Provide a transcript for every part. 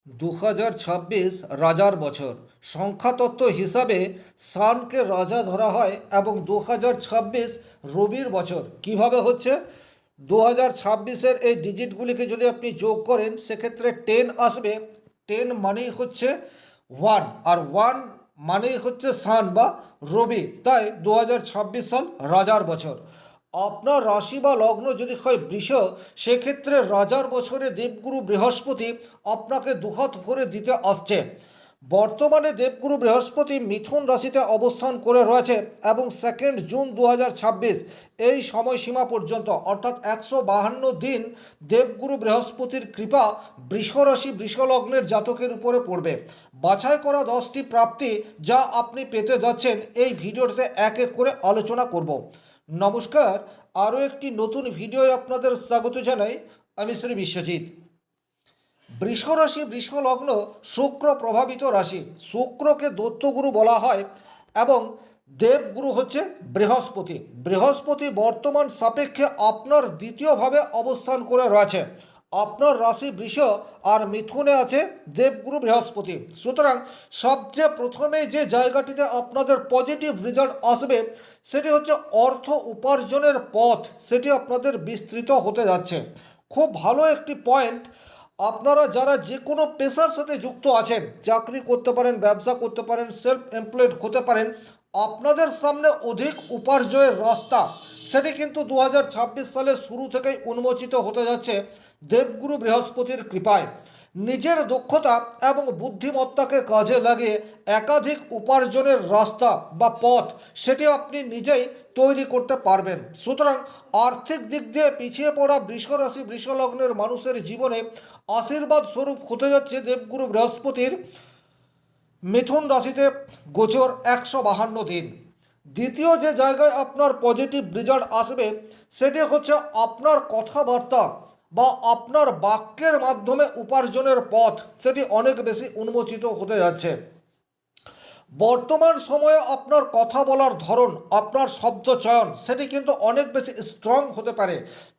2026 রাজার বছর। সংখ্যাতত্ত্ব হিসাবে সানকে রাজা ধরা হয় এবং 2026 রবির বছর। কিভাবে হচ্ছে? 2026-এর এই ডিজিটগুলিকে যদি আপনি যোগ করেন সেক্ষেত্রে 10 আসবে। 10 মানেই হচ্ছে 1, আর 1 মানেই হচ্ছে সান বা রবি। তাই 2026 সাল রাজার বছর। আপনার রাশি বা লগ্ন যদি হয় বৃষ, সেক্ষেত্রে রাজার বছরে দেবগুরু বৃহস্পতি আপনাকে দুহাত ভরে দিতে আসছে। বর্তমানে দেবগুরু বৃহস্পতি মিথুন রাশিতে অবস্থান করে রয়েছে এবং 2 জুন 2026 এই সময়সীমা পর্যন্ত অর্থাৎ 152 দিন দেবগুরু বৃহস্পতির কৃপা বৃষ রাশি বৃষ লগ্নের জাতকের উপরে পড়বে। বাছাই করা 10টি প্রাপ্তি যা আপনি পেতে যাচ্ছেন এই ভিডিওতে এক এক করে আলোচনা করব। নমস্কার, আরও একটি নতুন ভিডিও আপনাদের স্বাগত জানাই। আমি শ্রী বিশ্বজিৎ। বৃষ রাশি বৃষ লগ্ন শুক্র প্রভাবিত রাশি। শুক্রকে দৈত্যগুরু বলা হয় এবং দেবগুরু হচ্ছে বৃহস্পতি। বৃহস্পতি বর্তমান সাপেক্ষে আপনার দ্বিতীয়ভাবে অবস্থান করে রয়েছে। আপনার রাশি বৃষ আর মিথুনে আছে দেবগুরু বৃহস্পতি। সুতরাং সবচেয়ে প্রথমে যে জায়গাটিতে আপনাদের পজিটিভ রেজাল্ট আসবে সেটি হচ্ছে অর্থ উপার্জনের পথ, সেটি আপনাদের বিস্তৃত হতে যাচ্ছে। খুব ভালো একটি পয়েন্ট। আপনারা যারা যে কোনো পেশার সাথে যুক্ত আছেন, চাকরি করতে পারেন, ব্যবসা করতে পারেন, সেলফ এমপ্লয়েড হতে পারেন, আপনাদের সামনে অধিক উপার্জনের রাস্তা সেটি কিন্তু 2026 সালের শুরু থেকেই উন্মোচিত হতে যাচ্ছে দেবগুরু বৃহস্পতির কৃপায়। নিজের দক্ষতা এবং বুদ্ধিমত্তাকে কাজে লাগিয়ে একাধিক উপার্জনের রাস্তা বা পথ সেটি আপনি নিজেই তৈরি করতে পারবেন। সুতরাং আর্থিক দিক দিয়ে পিছিয়ে পড়া বৃষ রাশি বৃষ লগ্নের মানুষের জীবনে আশীর্বাদ স্বরূপ হতে যাচ্ছে দেবগুরু বৃহস্পতির মিথুন রাশিতে গোচর 152 দিন। দ্বিতীয় যে জায়গায় আপনার পজিটিভ রেজাল্ট আসবে সেটি হচ্ছে আপনার কথাবার্তা বা আপনার বাক্যের মাধ্যমে উপার্জনের পথ সেটি অনেক বেশি উন্মোচিত হতে যাচ্ছে। বর্তমান সময়ে আপনার কথা বলার ধরন, আপনার শব্দ চয়ন সেটি কিন্তু অনেক বেশি স্ট্রং হতে পারে।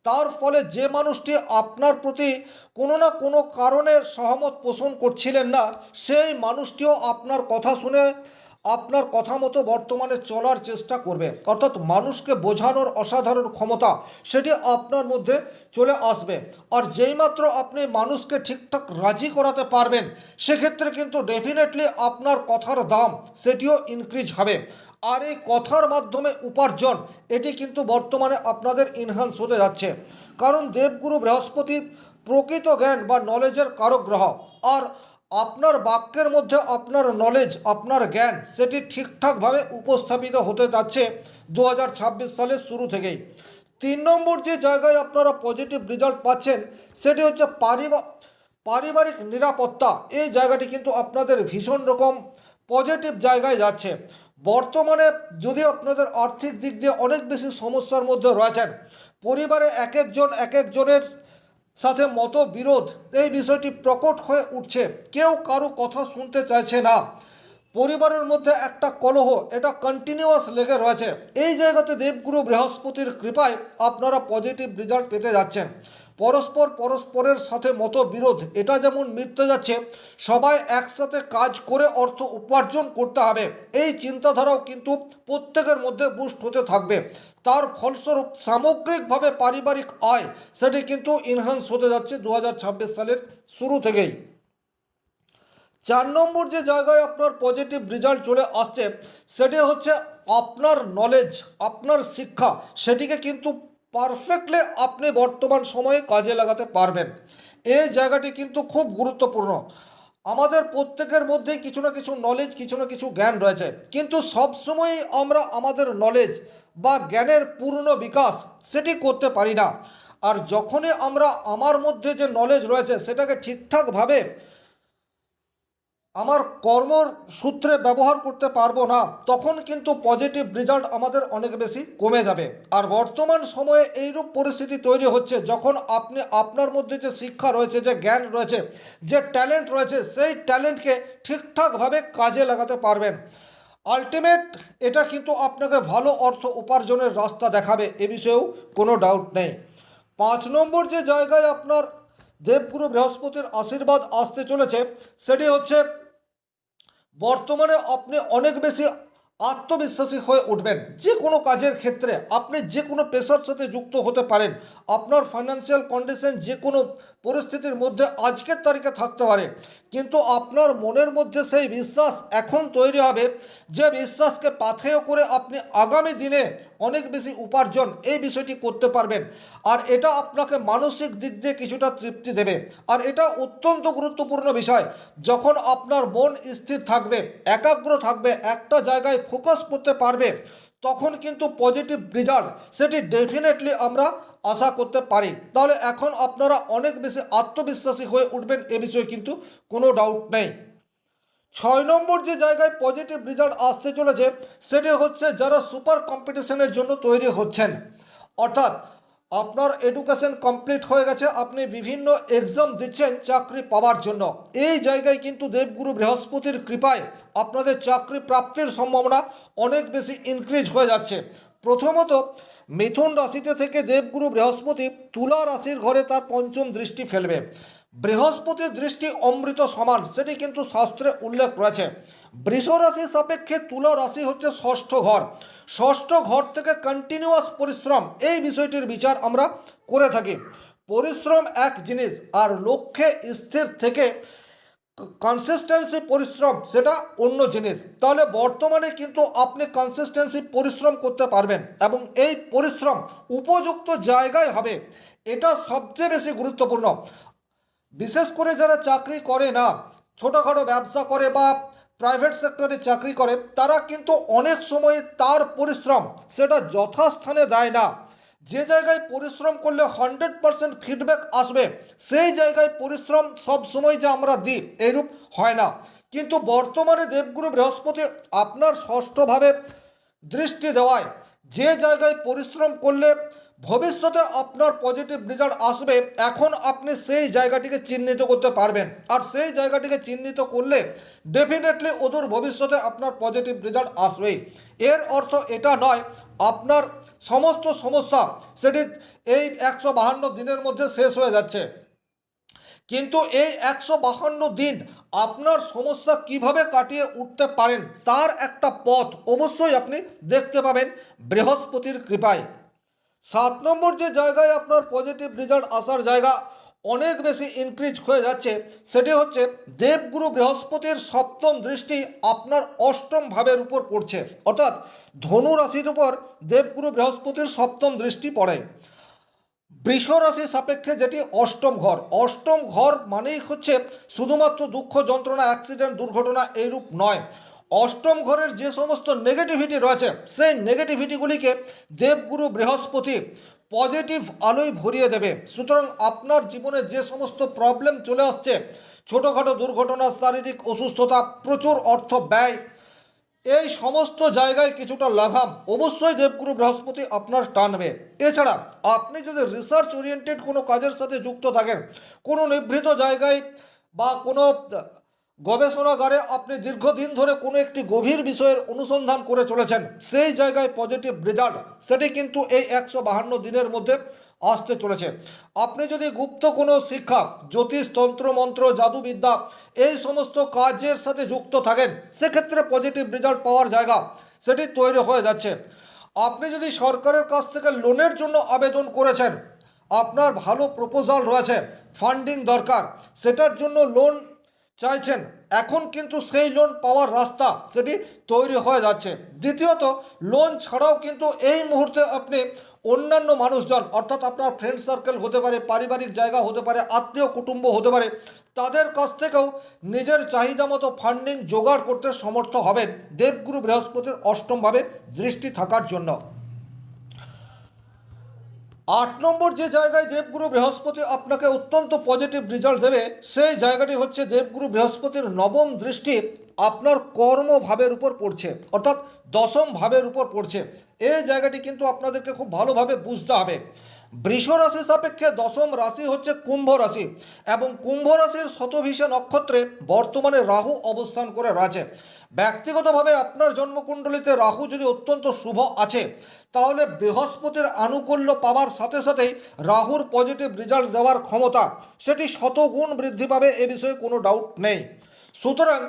তার ফলে যে মানুষটি আপনার প্রতি কোনো না কোনো কারণে সহমত পোষণ করছিলেন না, সেই মানুষটিও আপনার কথা শুনে আপনার কথা মতো বর্তমানে চলার চেষ্টা করবে। অর্থাৎ মানুষকে বোঝানোর অসাধারণ ক্ষমতা সেটি আপনার মধ্যে চলে আসবে। আর যেইমাত্র আপনি মানুষকে ঠিকঠাক রাজি করাতে পারবেন সেক্ষেত্রে কিন্তু ডেফিনেটলি আপনার কথার দাম সেটিও ইনক্রিজ হবে। আর এই কথার মাধ্যমে উপার্জন এটি কিন্তু বর্তমানে আপনাদের ইনহ্যান্স হতে যাচ্ছে। কারণ দেবগুরু বৃহস্পতি প্রকৃত জ্ঞান বা নলেজের কারক গ্রহ। আর আপনার বাক্যের মধ্যে আপনার নলেজ, আপনার জ্ঞান সেটি ঠিকঠাকভাবে উপস্থাপিত হতে যাচ্ছে 2026 সালের শুরু থেকেই। 3 নম্বর যে জায়গায় আপনারা পজিটিভ রেজাল্ট পাচ্ছেন সেটি হচ্ছে পারিবারিক নিরাপত্তা। এই জায়গাটি কিন্তু আপনাদের ভীষণ রকম পজিটিভ জায়গায় যাচ্ছে। বর্তমানে যদি আপনাদের আর্থিক দিক দিয়ে অনেক বেশি সমস্যার মধ্যে রয়েছেন, পরিবারে এক একজনের সাথে মতবিরোধ এই বিষয়টি প্রকট হয়ে উঠছে, কেউ কারো কথা শুনতে চাইছে না, পরিবারের মধ্যে একটা কলহ এটা কন্টিনিউয়াস লেগে রয়েছে, এই জায়গাতে দেবগুরু বৃহস্পতির কৃপায় আপনারা পজিটিভ রেজাল্ট পেতে যাচ্ছেন। পরস্পরের সাথে মতবিরোধ এটা যেমন মিটতে যাচ্ছে, সবাই একসাথে কাজ করে অর্থ উপার্জন করতে হবে এই চিন্তাধারাও কিন্তু প্রত্যেকের মধ্যে বুস্ট হতে থাকবে। তার ফলস্বরূপ সামগ্রিকভাবে পারিবারিক আয় সেটি কিন্তু ইনহ্যান্স হতে যাচ্ছে 2026 সালের শুরু থেকেই। 4 নম্বর যে জায়গায় আপনার পজিটিভ রেজাল্ট চলে আসছে সেটি হচ্ছে আপনার নলেজ, আপনার শিক্ষা সেটিকে কিন্তু পারফেক্টলি আপনি বর্তমান সময়ে কাজে লাগাতে পারবেন। এই জায়গাটি কিন্তু খুব গুরুত্বপূর্ণ। আমাদের প্রত্যেকের মধ্যেই কিছু না কিছু নলেজ, কিছু না কিছু জ্ঞান রয়েছে, কিন্তু সবসময়ই আমরা আমাদের নলেজ বা জ্ঞানের পূর্ণ বিকাশ সেটি করতে পারি না। আর যখনই আমরা আমার মধ্যে যে নলেজ রয়েছে সেটাকে ঠিকঠাকভাবে আমার কর্মর সূত্রে ব্যবহার করতে পারবো না, তখন কিন্তু পজিটিভ রেজাল্ট আমাদের অনেক বেশি কমে যাবে। আর বর্তমান সময়ে এইরূপ পরিস্থিতি তৈরি হচ্ছে যখন আপনি আপনার মধ্যে যে শিক্ষা রয়েছে, যে জ্ঞান রয়েছে, যে ট্যালেন্ট রয়েছে সেই ট্যালেন্টকে ঠিকঠাকভাবে কাজে লাগাতে পারবেন। আলটিমেট এটা কিন্তু আপনাকে ভালো অর্থ উপার্জনের রাস্তা দেখাবে, এ বিষয়েও কোনো ডাউট নেই। 5 নম্বর যে জায়গায় আপনার দেবগুরু বৃহস্পতির আশীর্বাদ আসতে চলেছে সেটি হচ্ছে বর্তমানে আপনি অনেক বেশি আত্মবিশ্বাসী হয়ে উঠবেন। যে কোনো কাজের ক্ষেত্রে আপনি যে কোনো পেশার সাথে যুক্ত হতে পারেন। আপনার ফাইন্যান্সিয়াল কন্ডিশন যে কোনো পরিস্থিতির মধ্যে আজকের তারিখে থাকতে পারে, কিন্তু আপনার মনের মধ্যে সেই বিশ্বাস এখন তৈরি হবে, যে বিশ্বাসকে পাথেয় করে আপনি আগামী দিনে অনেক বেশি উপার্জন এই বিষয়টি করতে পারবেন। আর এটা আপনাকে মানসিক দিক দিয়ে কিছুটা তৃপ্তি দেবে। আর এটা অত্যন্ত গুরুত্বপূর্ণ বিষয়, যখন আপনার মন স্থির থাকবে, একাগ্র থাকবে, একটা জায়গায় ফোকাস করতে পারবে, তখন কিন্তু পজিটিভ রেজাল্ট সেটি ডেফিনেটলি আমরা আশা করতে পারি। তাহলে এখন আপনারা অনেক বেশি আত্মবিশ্বাসী হয়ে উঠবেন, এ বিষয়ে কিন্তু কোনো ডাউট নেই। 6 নম্বর যে জায়গায় পজিটিভ রেজাল্ট আসতে চলেছে সেটি হচ্ছে যারা সুপার কম্পিটিশনের জন্য তৈরি হচ্ছেন। অর্থাৎ আপনার এডুকেশন কমপ্লিট হয়ে গেছে, আপনি বিভিন্ন এক্সাম দিচ্ছেন চাকরি পাওয়ার জন্য। এই জায়গায় কিন্তু দেবগুরু বৃহস্পতির কৃপায় আপনাদের চাকরি প্রাপ্তির সম্ভাবনা অনেক বেশি ইনক্রিজ হয়ে যাচ্ছে। প্রথমত, মিথুন রাশিতে থেকে দেবগুরু বৃহস্পতি তুলা রাশির ঘরে তার পঞ্চম দৃষ্টি ফেলবে। বৃহস্পতির দৃষ্টি অমৃত সমান, সেটি কিন্তু শাস্ত্রে উল্লেখ রয়েছে। বৃষ রাশির সাপেক্ষে তুলা রাশি হচ্ছে ষষ্ঠ ঘর। ষষ্ঠ ঘর থেকে কন্টিনিউয়াস পরিশ্রম এই বিষয়টির বিচার আমরা করে থাকি। পরিশ্রম এক জিনিস, আর লক্ষ্যে স্থির থেকে কনসিস্টেন্সি পরিশ্রম সেটা অন্য জিনিস। তাহলে বর্তমানে কিন্তু আপনি কনসিস্টেন্সি পরিশ্রম করতে পারবেন এবং এই পরিশ্রম উপযুক্ত জায়গায় হবে, এটা সবচেয়ে বেশি গুরুত্বপূর্ণ। বিশেষ করে যারা চাকরি করে না, ছোটোখাটো ব্যবসা করে বা প্রাইভেট সেক্টরে চাকরি করে, তারা কিন্তু অনেক সময় তার পরিশ্রম সেটা যথাস্থানে দেয় না। যে জায়গায় পরিশ্রম করলে 100% ফিডব্যাক আসবে, সেই জায়গায় পরিশ্রম সব সময় যে আমরা দিই এইরূপ হয় না। কিন্তু বর্তমানে দেবগুরু বৃহস্পতি আপনার ষষ্ঠভাবে দৃষ্টি দেওয়ায় যে জায়গায় পরিশ্রম করলে ভবিষ্যতে আপনার পজিটিভ রেজাল্ট আসবে, এখন আপনি সেই জায়গাটিকে চিহ্নিত করতে পারবেন। আর সেই জায়গাটিকে চিহ্নিত করলে ডেফিনেটলি অদূর ভবিষ্যতে আপনার পজিটিভ রেজাল্ট আসবেই। এর অর্থ এটা নয় আপনার সমস্ত সমস্যা সেটি এই 152 দিনের মধ্যে শেষ হয়ে যাচ্ছে, কিন্তু এই 152 দিন আপনার সমস্যা কিভাবে কাটিয়ে উঠতে পারেন তার একটা পথ অবশ্যই আপনি দেখতে পাবেন বৃহস্পতির কৃপায়। 7 নম্বর যে জায়গায় আপনার পজিটিভ রেজাল্ট আসার জায়গা অনেক বেশি ইনক্রিজ হয়ে যাচ্ছে সেটি হচ্ছে দেবগুরু বৃহস্পতির সপ্তম দৃষ্টি আপনার অষ্টম ভাবের উপর পড়ছে। অর্থাৎ ধনু রাশির উপর দেবগুরু বৃহস্পতির সপ্তম দৃষ্টি পড়ে। বৃষ রাশির সাপেক্ষে যেটি অষ্টম ঘর, অষ্টম ঘর মানেই হচ্ছে শুধুমাত্র দুঃখ যন্ত্রণা অ্যাক্সিডেন্ট দুর্ঘটনা এইরূপ নয়। অষ্টম ঘরের যে সমস্ত নেগেটিভিটি রয়েছে সেই নেগেটিভিটিগুলিকে দেবগুরু বৃহস্পতি পজিটিভ আলোয় ভরিয়ে দেবে। সুতরাং আপনার জীবনে যে সমস্ত প্রবলেম চলে আসছে, ছোটোখাটো দুর্ঘটনা, শারীরিক অসুস্থতা, প্রচুর অর্থ ব্যয়, এই সমস্ত জায়গায় কিছুটা লাগাম অবশ্যই দেবগুরু বৃহস্পতি আপনার টানবে। এছাড়া আপনি যদি রিসার্চ ওরিয়েন্টেড কোনো কাজের সাথে যুক্ত থাকেন, কোনো নিভৃত জায়গায় বা কোনো গবেষণাগারে আপনি দীর্ঘদিন ধরে কোনো একটি গভীর বিষয়ের অনুসন্ধান করে চলেছেন, সেই জায়গায় পজিটিভ রেজাল্ট সেটি কিন্তু এই 152 দিনের মধ্যে আসতে চলেছে। আপনি যদি গুপ্ত কোনো শিক্ষা, জ্যোতিষ, তন্ত্র মন্ত্র, জাদুবিদ্যা এই সমস্ত কাজের সাথে যুক্ত থাকেন, সেক্ষেত্রে পজিটিভ রেজাল্ট পাওয়ার জায়গা সেটি তৈরি হয়ে যাচ্ছে। আপনি যদি সরকারের কাছ থেকে লোনের জন্য আবেদন করেছেন, আপনার ভালো প্রপোজাল রয়েছে, ফান্ডিং দরকার, সেটার জন্য লোন চাইছেন, এখন কিন্তু সেই লোন পাওয়ার রাস্তা সেটি তৈরি হয়ে যাচ্ছে। দ্বিতীয়ত, লোন ছাড়াও কিন্তু এই মুহূর্তে আপনি অন্যান্য মানুষজন, অর্থাৎ আপনার ফ্রেন্ড সার্কেল হতে পারে, পারিবারিক জায়গা হতে পারে, আত্মীয় কুটুম্ব হতে পারে, তাদের কাছ থেকেও নিজের চাহিদা মতো ফান্ডিং জোগাড় করতে সমর্থ হবেন দেবগুরু বৃহস্পতির অষ্টমভাবে দৃষ্টি থাকার জন্য। 8 নম্বর যে জায়গায় দেবগুরু বৃহস্পতি আপনাকে অত্যন্ত পজিটিভ রেজাল্ট দেবে, সেই জায়গাটি হচ্ছে দেবগুরু বৃহস্পতির নবম দৃষ্টি আপনার কর্মভাবের উপর পড়ছে, অর্থাৎ দশম ভাবের উপর পড়ছে। এই জায়গাটি কিন্তু আপনাদেরকে খুব ভালোভাবে বুঝতে হবে। বৃষ রাশি সাপেক্ষে দশম রাশি হচ্ছে কুম্ভ রাশি এবং কুম্ভ রাশির শতভিষা নক্ষত্রে বর্তমানে রাহু অবস্থান করে রয়েছে। ব্যক্তিগতভাবে আপনার জন্মকুণ্ডলিতে রাহু যদি অত্যন্ত শুভ আছে, তাহলে বৃহস্পতির আনুকূল্য পাওয়ার সাথে সাথেই রাহুর পজিটিভ রেজাল্ট দেওয়ার ক্ষমতা সেটি শতগুণ বৃদ্ধি পাবে, এ বিষয়ে কোনো ডাউট নেই। সুতরাং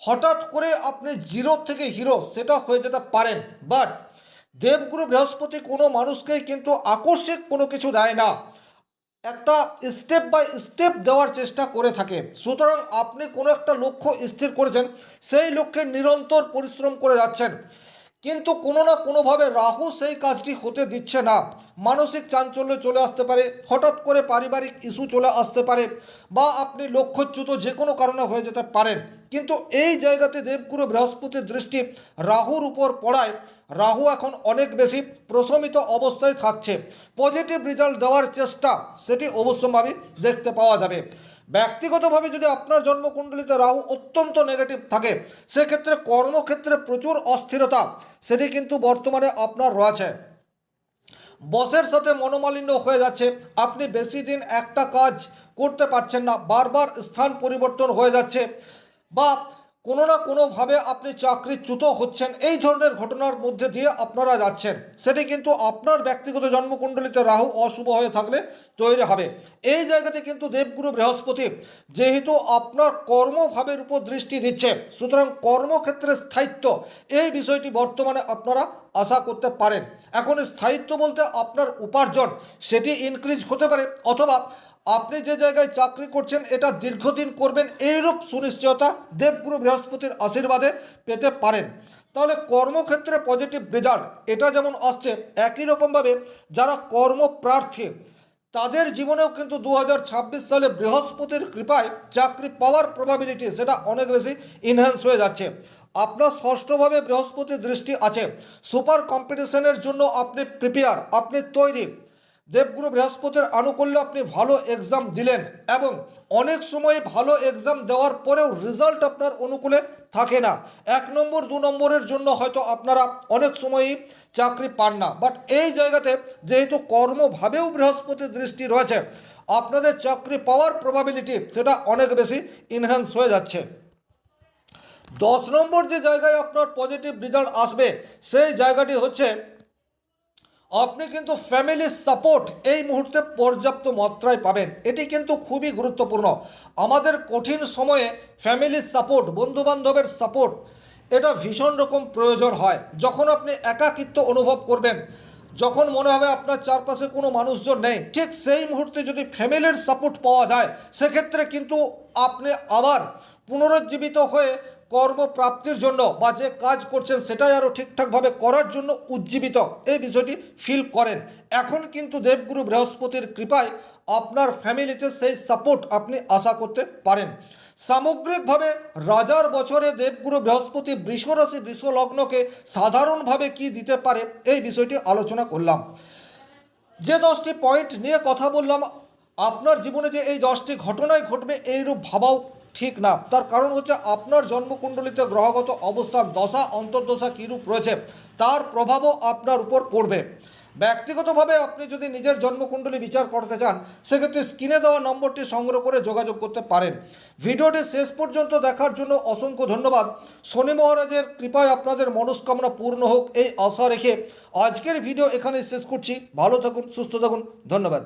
হঠাৎ করে আপনি জিরো থেকে হিরো সেটা হয়ে যেতে পারেন, বাট দেবগুরু বৃহস্পতি কোনো মানুষকেই কিন্তু আকস্মিক কোনো কিছু দেয় না, একটা স্টেপ বাই স্টেপ দেওয়ার চেষ্টা করে থাকে। সুতরাং আপনি কোনো একটা লক্ষ্য স্থির করেছেন, সেই লক্ষ্যে নিরন্তর পরিশ্রম করে যাচ্ছেন, কিন্তু কোনো না কোনোভাবে রাহু সেই কাজটি হতে দিচ্ছে না। মানসিক চাঞ্চল্য চলে আসতে পারে, হঠাৎ করে পারিবারিক ইস্যু চলে আসতে পারে, বা আপনি লক্ষ্যচ্যুত যে কোনো কারণে হয়ে যেতে পারেন। কিন্তু এই জায়গাতে দেবগুরু বৃহস্পতির দৃষ্টি রাহুর উপর পড়ায় রাহু এখন অনেক বেশি প্রশমিত অবস্থায় থাকছে। পজিটিভ রেজাল্ট দেওয়ার চেষ্টা সেটি অবশ্যম্ভাবী দেখতে পাওয়া যাবে। ব্যক্তিগতভাবে যদি আপনার জন্মকুণ্ডলিতে রাহু অত্যন্ত নেগেটিভ থাকে, সেক্ষেত্রে কর্মক্ষেত্রে প্রচুর অস্থিরতা সেটি কিন্তু বর্তমানে আপনার রয়েছে। বসের সাথে মনোমালিন্য হয়ে যাচ্ছে, আপনি বেশি দিন একটা কাজ করতে পারছেন না, বারবার স্থান পরিবর্তন হয়ে যাচ্ছে, বা কোনো না কোনোভাবে আপনি চাকরিচ্যুত হচ্ছেন, এই ধরনের ঘটনার মধ্যে দিয়ে আপনারা যাচ্ছেন। সেটি কিন্তু আপনার ব্যক্তিগত জন্মকুণ্ডলিতে রাহু অশুভ হয়ে থাকলে তৈরি হবে। এই জায়গাতে কিন্তু দেবগুরু বৃহস্পতি যেহেতু আপনার কর্মভাবের উপর দৃষ্টি দিচ্ছে, সুতরাং কর্মক্ষেত্রে স্থায়িত্ব এই বিষয়টি বর্তমানে আপনারা আশা করতে পারেন। এখন স্থায়িত্ব বলতে আপনার উপার্জন সেটি ইনক্রিজ হতে পারে, অথবা আপনি যে জায়গায় চাকরি করছেন এটা দীর্ঘদিন করবেন, এইরূপ সুনিশ্চয়তা দেবগুরু বৃহস্পতির আশীর্বাদে পেতে পারেন। তাহলে কর্মক্ষেত্রে পজিটিভ রেজাল্ট এটা যেমন আসছে, একই রকমভাবে যারা কর্মপ্রার্থী তাদের জীবনেও কিন্তু 2026 সালে বৃহস্পতির কৃপায় চাকরি পাওয়ার প্রবাবিলিটি সেটা অনেক বেশি ইনহ্যান্স হয়ে যাচ্ছে। আপনার ষষ্ঠভাবে বৃহস্পতির দৃষ্টি আছে, সুপার কম্পিটিশনের জন্য আপনি প্রিপেয়ার, আপনি তৈরি। দেবগুরু বৃহস্পতির আনুকূল্যে আপনি ভালো এক্সাম দিলেন, এবং অনেক সময় ভালো এক্সাম দেওয়ার পরেও রেজাল্ট আপনার অনুকূলে থাকে না। 1 নম্বর 2 নম্বরের জন্য হয়তো আপনারা অনেক সময়ই চাকরি পান না, বাট এই জায়গাতে যেহেতু কর্মভাবেও বৃহস্পতির দৃষ্টি রয়েছে, আপনাদের চাকরি পাওয়ার প্রবাবিলিটি সেটা অনেক বেশি ইনহ্যান্স হয়ে যাচ্ছে। 10 নম্বর যে জায়গায় আপনার পজিটিভ রেজাল্ট আসবে, সেই জায়গাটি হচ্ছে আপনি কিন্তু ফ্যামিলির সাপোর্ট এই মুহূর্তে পর্যাপ্ত মাত্রায় পাবেন। এটি কিন্তু খুবই গুরুত্বপূর্ণ। আমাদের কঠিন সময়ে ফ্যামিলির সাপোর্ট, বন্ধুবান্ধবের সাপোর্ট এটা ভীষণ রকম প্রয়োজন হয়। যখন আপনি একাকিত্ব অনুভব করবেন, যখন মনে হবে আপনার চারপাশে কোনো মানুষজন নেই, ঠিক সেই মুহূর্তে যদি ফ্যামিলির সাপোর্ট পাওয়া যায়, সেক্ষেত্রে কিন্তু আপনি আবার পুনরুজ্জীবিত হয়ে কর্মপ্রাপ্তির জন্য বা যে কাজ করছেন সেটাই আরও ঠিকঠাকভাবে করার জন্য উজ্জীবিত এই বিষয়টি ফিল করেন। এখন কিন্তু দেবগুরু বৃহস্পতির কৃপায় আপনার ফ্যামিলিতে সেই সাপোর্ট আপনি আশা করতে পারেন। সামগ্রিকভাবে রাজার বছরে দেবগুরু বৃহস্পতি বৃষ রাশি বৃষ লগ্নকে সাধারণভাবে কি দিতে পারে এই বিষয়টি আলোচনা করলাম। যে 10টি পয়েন্ট নিয়ে কথা বললাম, আপনার জীবনে যে এই 10টি ঘটনাই ঘটবে এইরূপ ভাবাও ঠিক না। তার কারণ হচ্ছে আপনার জন্মকুণ্ডলিতে গ্রহগত অবস্থান, দশা অন্তর্দশা কীরূপ রয়েছে তার প্রভাবও আপনার উপর পড়বে। ব্যক্তিগতভাবে আপনি যদি নিজের জন্মকুণ্ডলী বিচার করতে চান, সেক্ষেত্রে স্ক্রিনে দেওয়া নম্বরটি সংগ্রহ করে যোগাযোগ করতে পারেন। ভিডিওটি শেষ পর্যন্ত দেখার জন্য অসংখ্য ধন্যবাদ। শনি মহারাজের কৃপায় আপনাদের মনস্কামনা পূর্ণ হোক এই আশা রেখে আজকের ভিডিও এখানে শেষ করছি। ভালো থাকুন, সুস্থ থাকুন, ধন্যবাদ।